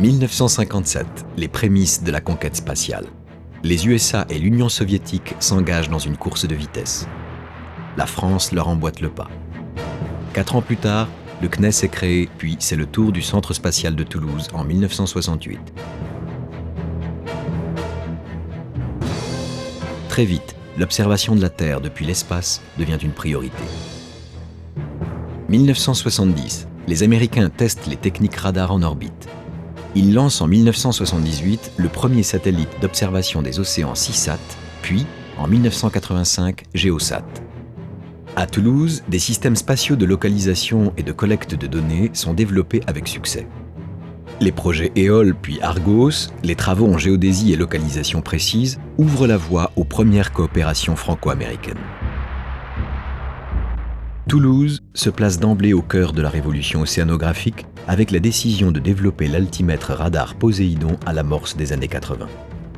1957, les prémices de la conquête spatiale. Les USA et l'Union soviétique s'engagent dans une course de vitesse. La France leur emboîte le pas. 4 ans plus tard, le CNES est créé, puis c'est le tour du Centre spatial de Toulouse en 1968. Très vite, l'observation de la Terre depuis l'espace devient une priorité. 1970, les Américains testent les techniques radar en orbite. Ils lancent en 1978 le premier satellite d'observation des océans CISAT, puis, en 1985, GEOSAT. À Toulouse, des systèmes spatiaux de localisation et de collecte de données sont développés avec succès. Les projets EOL puis Argos, les travaux en géodésie et localisation précise, ouvrent la voie aux premières coopérations franco-américaines. Toulouse se place d'emblée au cœur de la révolution océanographique avec la décision de développer l'altimètre radar Poséidon à l'amorce des années 80.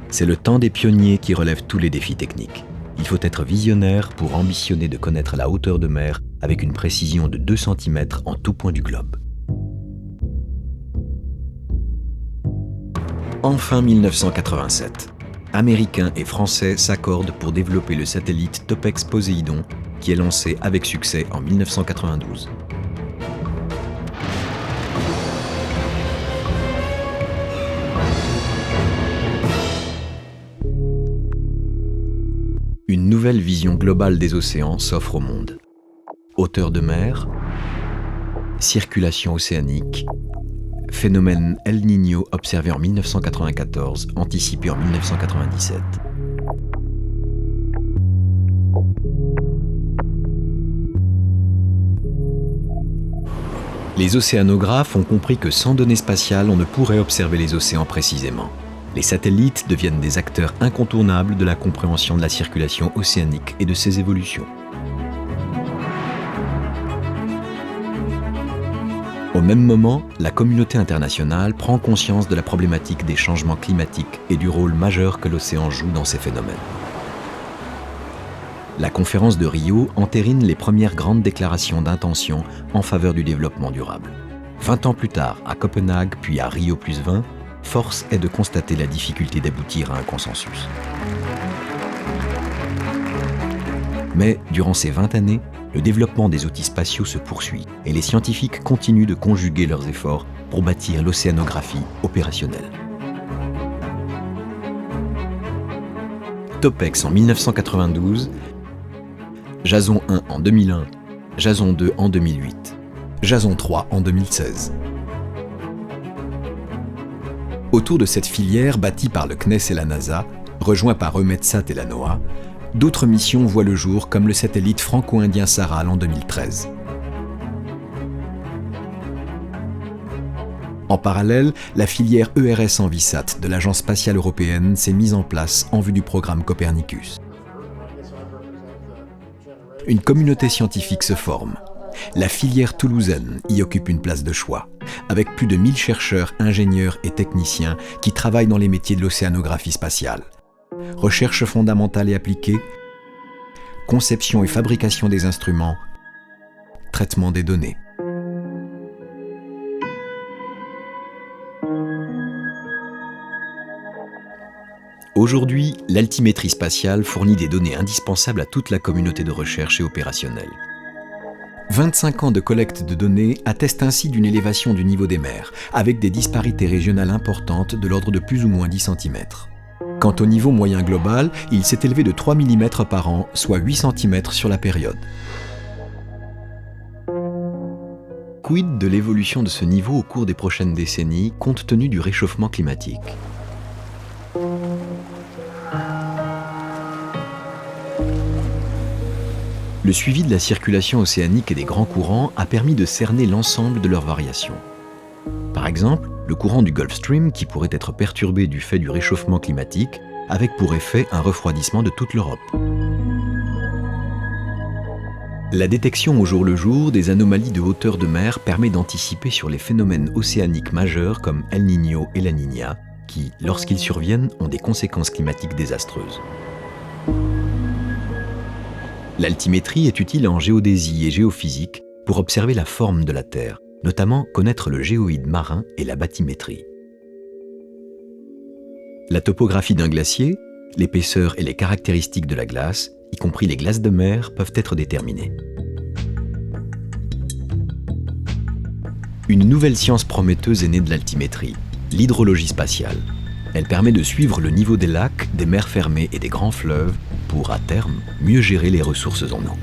C'est le temps des pionniers qui relève tous les défis techniques. Il faut être visionnaire pour ambitionner de connaître la hauteur de mer avec une précision de 2 cm en tout point du globe. Enfin 1987. Américains et Français s'accordent pour développer le satellite Topex Poséidon qui est lancé avec succès en 1992. Une nouvelle vision globale des océans s'offre au monde. Hauteur de mer, circulation océanique, phénomène El Niño observé en 1994, anticipé en 1997. Les océanographes ont compris que sans données spatiales, on ne pourrait observer les océans précisément. Les satellites deviennent des acteurs incontournables de la compréhension de la circulation océanique et de ses évolutions. Au même moment, la communauté internationale prend conscience de la problématique des changements climatiques et du rôle majeur que l'océan joue dans ces phénomènes. La conférence de Rio entérine les premières grandes déclarations d'intention en faveur du développement durable. 20 ans plus tard, à Copenhague puis à Rio+20, force est de constater la difficulté d'aboutir à un consensus. Mais durant ces 20 années, le développement des outils spatiaux se poursuit et les scientifiques continuent de conjuguer leurs efforts pour bâtir l'océanographie opérationnelle. Topex en 1992, Jason 1 en 2001, Jason 2 en 2008, Jason 3 en 2016. Autour de cette filière bâtie par le CNES et la NASA, rejoint par EUMETSAT et la NOAA, d'autres missions voient le jour comme le satellite franco-indien Saral en 2013. En parallèle, la filière ERS-Envisat de l'Agence spatiale européenne s'est mise en place en vue du programme Copernicus. Une communauté scientifique se forme. La filière toulousaine y occupe une place de choix, avec plus de 1000 chercheurs, ingénieurs et techniciens qui travaillent dans les métiers de l'océanographie spatiale. Recherche fondamentale et appliquée, conception et fabrication des instruments, traitement des données. Aujourd'hui, l'altimétrie spatiale fournit des données indispensables à toute la communauté de recherche et opérationnelle. 25 ans de collecte de données attestent ainsi d'une élévation du niveau des mers, avec des disparités régionales importantes de l'ordre de plus ou moins 10 cm. Quant au niveau moyen global, il s'est élevé de 3 mm par an, soit 8 cm sur la période. Quid de l'évolution de ce niveau au cours des prochaines décennies, compte tenu du réchauffement climatique ? Le suivi de la circulation océanique et des grands courants a permis de cerner l'ensemble de leurs variations. Par exemple, le courant du Gulf Stream qui pourrait être perturbé du fait du réchauffement climatique, avec pour effet un refroidissement de toute l'Europe. La détection au jour le jour des anomalies de hauteur de mer permet d'anticiper sur les phénomènes océaniques majeurs comme El Niño et la Niña, qui, lorsqu'ils surviennent, ont des conséquences climatiques désastreuses. L'altimétrie est utile en géodésie et géophysique pour observer la forme de la Terre, notamment connaître le géoïde marin et la bathymétrie. La topographie d'un glacier, l'épaisseur et les caractéristiques de la glace, y compris les glaces de mer, peuvent être déterminées. Une nouvelle science prometteuse est née de l'altimétrie, l'hydrologie spatiale. Elle permet de suivre le niveau des lacs, des mers fermées et des grands fleuves pour, à terme, mieux gérer les ressources en eau.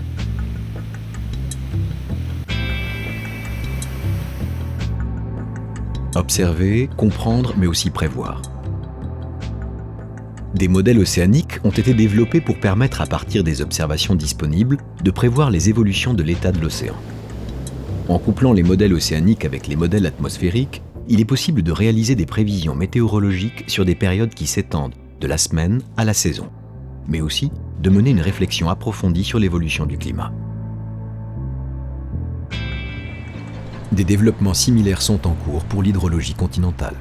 Observer, comprendre, mais aussi prévoir. Des modèles océaniques ont été développés pour permettre, à partir des observations disponibles, de prévoir les évolutions de l'état de l'océan. En couplant les modèles océaniques avec les modèles atmosphériques, il est possible de réaliser des prévisions météorologiques sur des périodes qui s'étendent de la semaine à la saison, mais aussi de mener une réflexion approfondie sur l'évolution du climat. Des développements similaires sont en cours pour l'hydrologie continentale.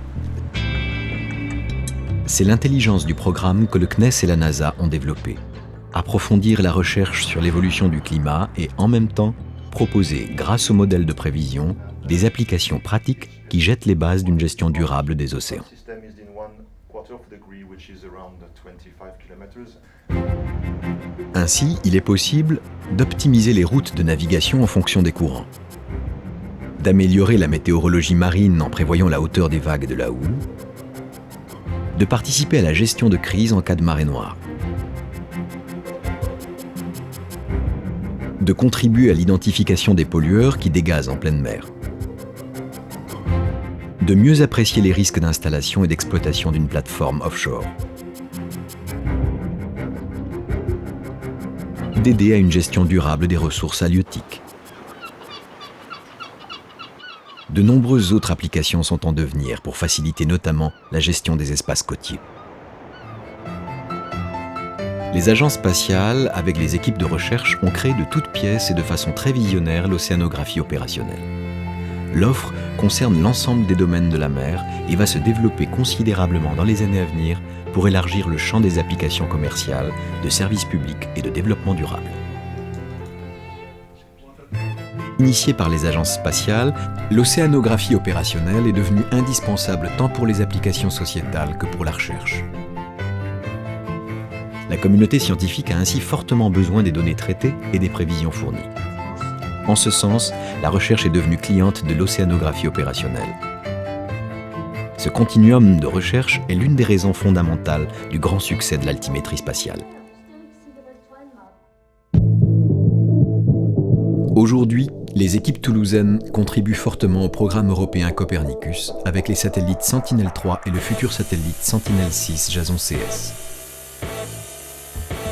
C'est l'intelligence du programme que le CNES et la NASA ont développé. Approfondir la recherche sur l'évolution du climat et en même temps proposer, grâce aux modèles de prévision, des applications pratiques qui jettent les bases d'une gestion durable des océans. Ainsi, il est possible d'optimiser les routes de navigation en fonction des courants, d'améliorer la météorologie marine en prévoyant la hauteur des vagues et de la houle, de participer à la gestion de crise en cas de marée noire, de contribuer à l'identification des pollueurs qui dégazent en pleine mer, de mieux apprécier les risques d'installation et d'exploitation d'une plateforme offshore, d'aider à une gestion durable des ressources halieutiques. De nombreuses autres applications sont en devenir pour faciliter notamment la gestion des espaces côtiers. Les agences spatiales, avec les équipes de recherche, ont créé de toutes pièces et de façon très visionnaire l'océanographie opérationnelle. L'offre concerne l'ensemble des domaines de la mer et va se développer considérablement dans les années à venir pour élargir le champ des applications commerciales, de services publics et de développement durable. Initiée par les agences spatiales, l'océanographie opérationnelle est devenue indispensable tant pour les applications sociétales que pour la recherche. La communauté scientifique a ainsi fortement besoin des données traitées et des prévisions fournies. En ce sens, la recherche est devenue cliente de l'océanographie opérationnelle. Ce continuum de recherche est l'une des raisons fondamentales du grand succès de l'altimétrie spatiale. Aujourd'hui, les équipes toulousaines contribuent fortement au programme européen Copernicus avec les satellites Sentinel-3 et le futur satellite Sentinel-6 Jason CS.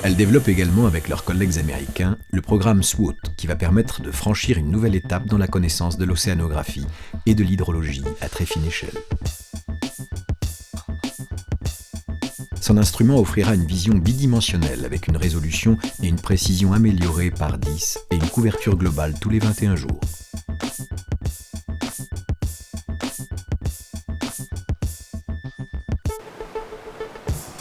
Elles développent également avec leurs collègues américains le programme SWOT qui va permettre de franchir une nouvelle étape dans la connaissance de l'océanographie et de l'hydrologie à très fine échelle. Son instrument offrira une vision bidimensionnelle avec une résolution et une précision améliorées par 10 et une couverture globale tous les 21 jours.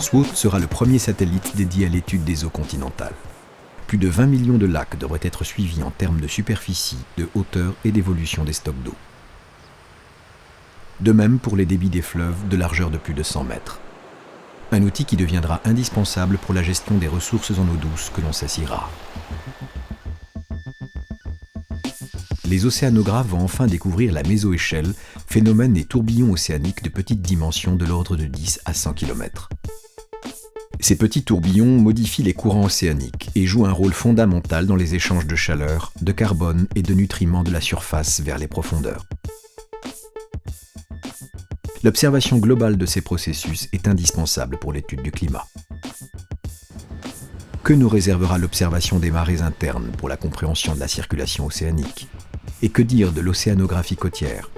SWOT sera le premier satellite dédié à l'étude des eaux continentales. Plus de 20 millions de lacs devraient être suivis en termes de superficie, de hauteur et d'évolution des stocks d'eau. De même pour les débits des fleuves de largeur de plus de 100 mètres. Un outil qui deviendra indispensable pour la gestion des ressources en eau douce que l'on sait si rares. Les océanographes vont enfin découvrir la mésoéchelle, phénomène et tourbillon océanique de petite dimension de l'ordre de 10 à 100 km. Ces petits tourbillons modifient les courants océaniques et jouent un rôle fondamental dans les échanges de chaleur, de carbone et de nutriments de la surface vers les profondeurs. L'observation globale de ces processus est indispensable pour l'étude du climat. Que nous réservera l'observation des marées internes pour la compréhension de la circulation océanique? Et que dire de l'océanographie côtière?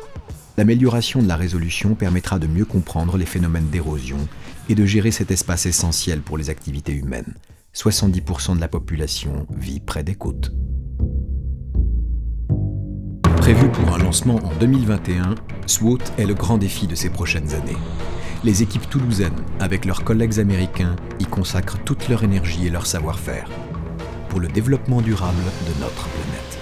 L'amélioration de la résolution permettra de mieux comprendre les phénomènes d'érosion et de gérer cet espace essentiel pour les activités humaines. 70% de la population vit près des côtes. Prévu pour un lancement en 2021, SWOT est le grand défi de ces prochaines années. Les équipes toulousaines, avec leurs collègues américains, y consacrent toute leur énergie et leur savoir-faire pour le développement durable de notre planète.